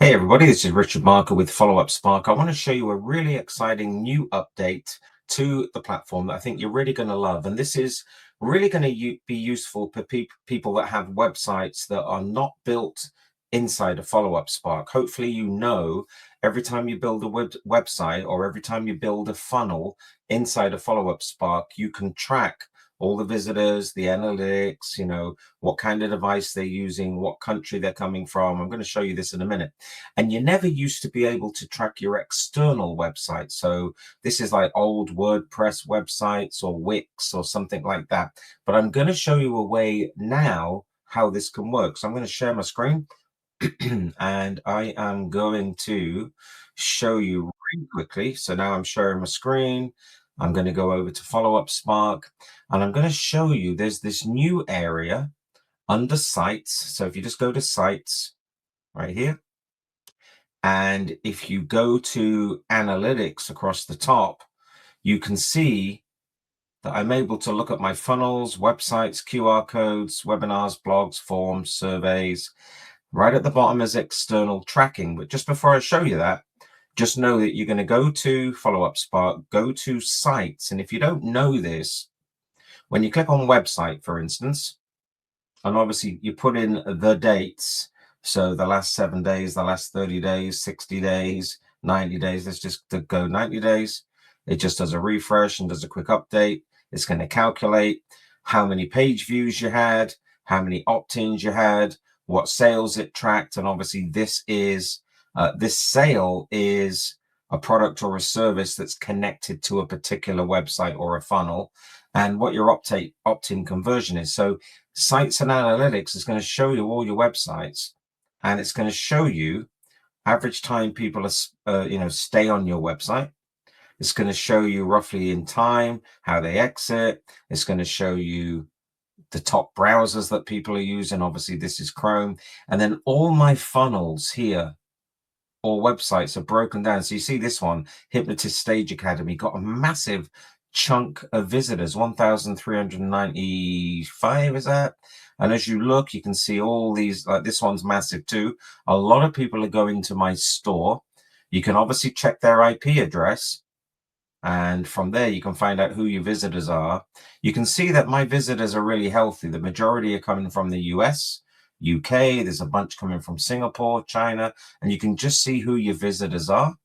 Hey everybody, this is Richard Marker with Follow Up Spark. I want to show you a really exciting new update to the platform that I think you're really going to love. And this is really going to be useful for people that have websites that are not built inside a Follow Up Spark. Hopefully, you know, every time you build a website or every time you build a funnel inside a Follow Up Spark, you can track all the visitors, the analytics, what kind of device they're using, what country they're coming from. I'm going to show you this in a minute. And you never used to be able to track your external website. So this is like old WordPress websites or Wix or something like that. But I'm going to show you a way now how this can work. So I'm going to share my screen and I am going to show you really quickly. So now I'm sharing my screen. I'm going to go over to Follow Up Spark and I'm going to show you there's this new area under sites. So if you just go to sites right here, and if you go to analytics across the top, you can see that I'm able to look at my funnels, websites, QR codes, webinars, blogs, forms, surveys. Right at the bottom is external tracking. But just before I show you that, just know that you're going to go to Follow Up Spark, go to sites. And if you don't know this, when you click on website, for instance, and obviously you put in the dates, so the last 7 days, the last 30 days, 60 days, 90 days, let's just go 90 days. It just does a refresh and does a quick update. It's going to calculate how many page views you had, how many opt-ins you had, what sales it tracked. And obviously this sale is a product or a service that's connected to a particular website or a funnel, and what your opt-in conversion is. So sites and analytics is going to show you all your websites, and it's going to show you average time people are, stay on your website. It's going to show you roughly in time how they exit. It's going to show you the top browsers that people are using. Obviously, this is Chrome. And then all my funnels here or websites are broken down. So you see this one, Hypnotist Stage Academy, got a massive chunk of visitors, 1,395 is that? And as you look, you can see all these, like this one's massive too. A lot of people are going to my store. You can obviously check their IP address, and from there you can find out who your visitors are. You can see that my visitors are really healthy. The majority are coming from the US, UK, there's a bunch coming from Singapore, China, and you can just see who your visitors are.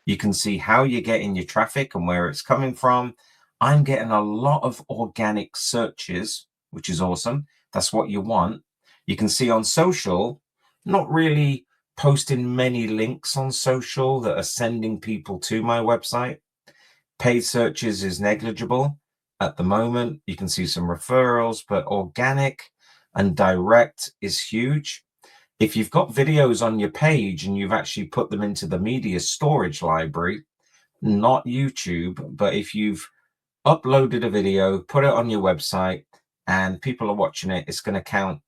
You can see how you're getting your traffic and where it's coming from. I'm getting a lot of organic searches, which is awesome. That's what you want. You can see on social, not really posting many links on social that are sending people to my website. Paid searches is negligible at the moment. You can see some referrals, but organic and direct is huge. If you've got videos on your page and you've actually put them into the media storage library, not YouTube, but if you've uploaded a video, put it on your website, and people are watching it, it's going to count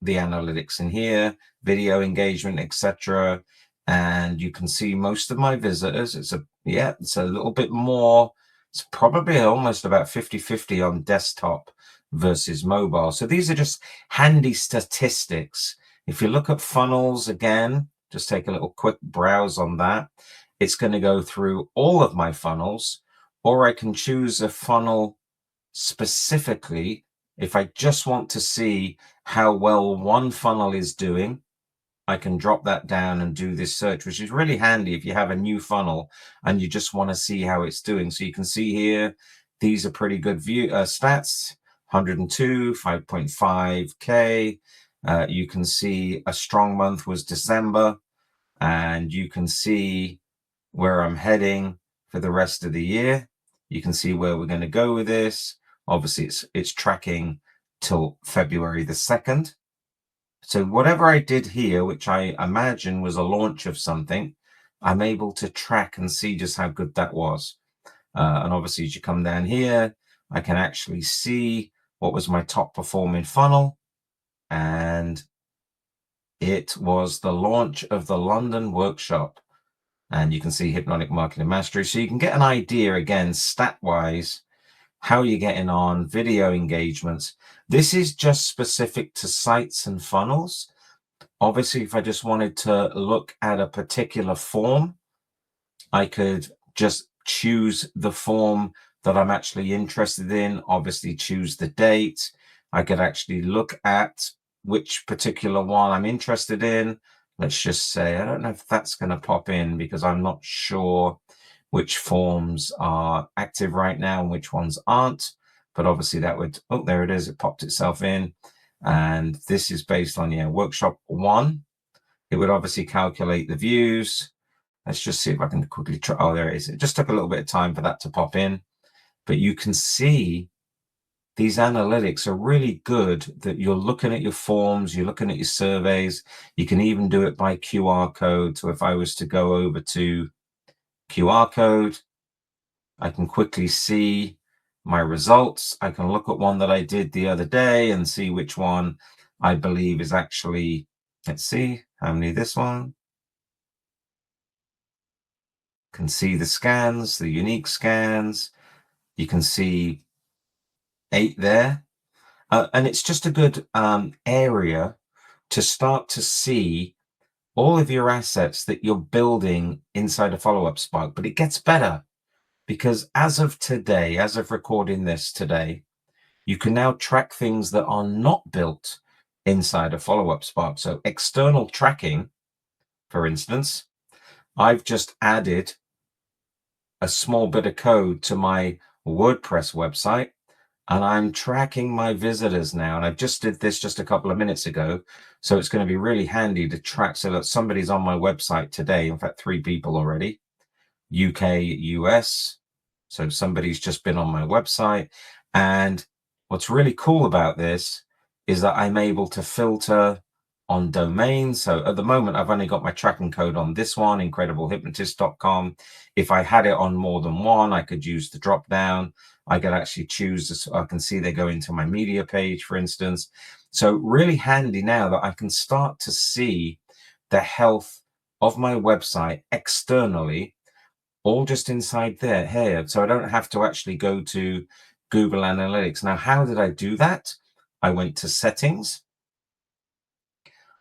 the analytics in here, video engagement, etc. And you can see most of my visitors. It's a little bit more. It's probably almost about 50-50 on desktop versus mobile. So these are just handy statistics. If you look at funnels again, just take a little quick browse on that. It's going to go through all of my funnels, or I can choose a funnel specifically. If I just want to see how well one funnel is doing, I can drop that down and do this search, which is really handy if you have a new funnel and you just want to see how it's doing. So you can see here, these are pretty good stats, 102, 5.5K. You can see a strong month was December, and you can see where I'm heading for the rest of the year. You can see where we're going to go with this. Obviously, it's tracking till February the 2nd. So whatever I did here, which I imagine was a launch of something, I'm able to track and see just how good that was. And obviously, as you come down here, I can actually see what was my top performing funnel. And it was the launch of the London workshop. And you can see Hypnotic Marketing Mastery. So you can get an idea, again, stat-wise, how you're getting on, video engagements. This is just specific to sites and funnels. Obviously, if I just wanted to look at a particular form, I could just choose the form that I'm actually interested in, obviously choose the date. I could actually look at which particular one I'm interested in. Let's just say, I don't know if that's going to pop in because I'm not sure which forms are active right now and which ones aren't. But obviously that would, oh, there it is. It popped itself in. And this is based on, workshop 1. It would obviously calculate the views. Let's just see if I can quickly try. Oh, there it is. It just took a little bit of time for that to pop in. But you can see these analytics are really good, that you're looking at your forms, you're looking at your surveys. You can even do it by QR code. So if I was to go over to QR code, I can quickly see my results. I can look at one that I did the other day and see which one I believe is actually, let's see, how many this one? Can see the scans, the unique scans. You can see 8 there. And it's just a good area to start to see all of your assets that you're building inside a follow-up Spark. But it gets better, because as of today, as of recording this today, you can now track things that are not built inside a follow-up Spark. So external tracking, for instance, I've just added a small bit of code to my WordPress website, and I'm tracking my visitors now. And I just did this just a couple of minutes ago. So it's going to be really handy to track, so that somebody's on my website today. In fact, 3 people already, UK, US. So somebody's just been on my website. And what's really cool about this is that I'm able to filter on domains. So at the moment, I've only got my tracking code on this one, incrediblehypnotist.com. If I had it on more than one, I could use the drop down. I could actually choose this. I can see they go into my media page, for instance. So really handy now that I can start to see the health of my website externally, all just inside there here. So I don't have to actually go to Google Analytics. Now, how did I do that? I went to settings.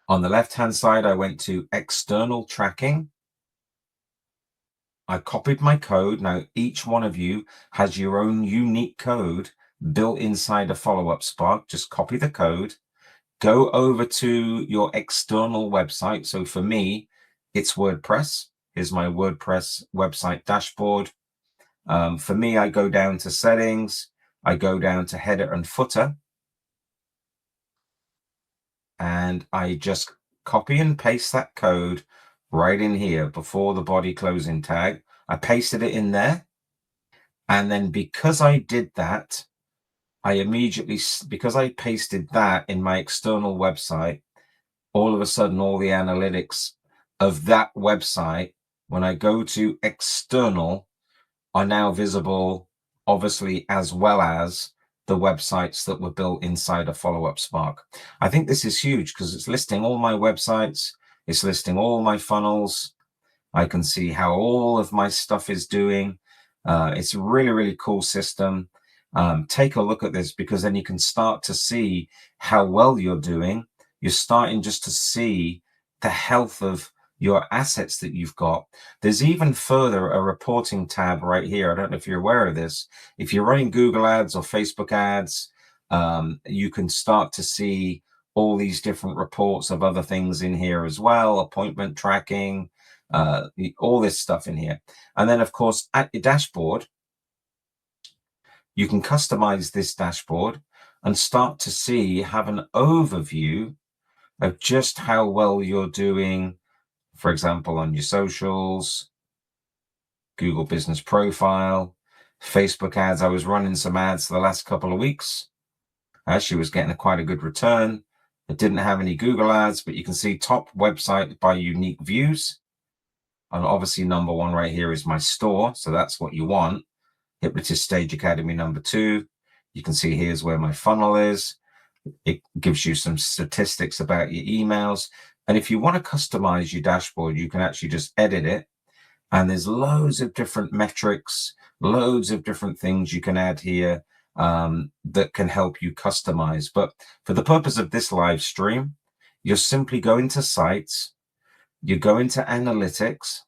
On the left-hand side, I went to external tracking. I copied my code. Now, each one of you has your own unique code built inside a follow-up Spark. Just copy the code, go over to your external website. So for me, it's WordPress. Here's my WordPress website dashboard. For me, I go down to settings. I go down to header and footer. And I just copy and paste that code right in here before the body closing tag. I pasted it in there. And then because I did that, I immediately, because I pasted that in my external website, all of a sudden, all the analytics of that website, when I go to external, are now visible, obviously, as well as the websites that were built inside a follow-up Spark. I think this is huge because it's listing all my websites. It's listing all my funnels. I can see how all of my stuff is doing. It's a really, really cool system. Take a look at this, because then you can start to see how well you're doing. You're starting just to see the health of your assets that you've got. There's even further a reporting tab right here. I don't know if you're aware of this. If you're running Google ads or Facebook ads, you can start to see all these different reports of other things in here as well, appointment tracking, all this stuff in here. And then, of course, at your dashboard, you can customize this dashboard and start to see, have an overview of just how well you're doing, for example, on your socials, Google Business Profile, Facebook ads. I was running some ads for the last couple of weeks. I actually was getting quite a good return. I didn't have any Google ads, but you can see top website by unique views. And obviously number 1 right here is my store. So that's what you want. Hypnotist Stage Academy number 2. You can see here's where my funnel is. It gives you some statistics about your emails. And if you want to customize your dashboard, you can actually just edit it. And there's loads of different metrics, loads of different things you can add here that can help you customize. But for the purpose of this live stream, you're simply going to sites, you go into analytics,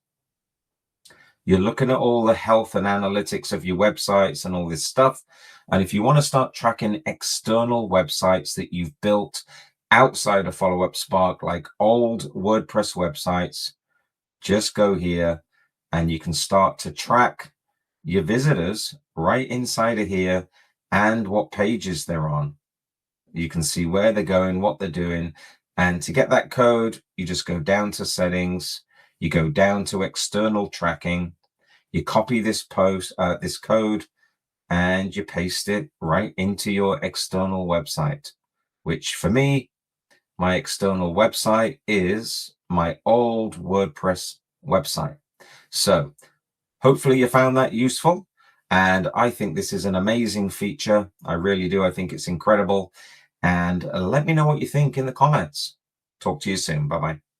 you're looking at all the health and analytics of your websites and all this stuff. And if you want to start tracking external websites that you've built outside of Follow Up Spark, like old WordPress websites, just go here and you can start to track your visitors right inside of here and what pages they're on. You can see where they're going, what they're doing. And to get that code, you just go down to settings, you go down to external tracking, you copy this code, and you paste it right into your external website, which for me, my external website is my old WordPress website. So hopefully you found that useful. And I think this is an amazing feature. I really do. I think it's incredible. And let me know what you think in the comments. Talk to you soon. Bye-bye.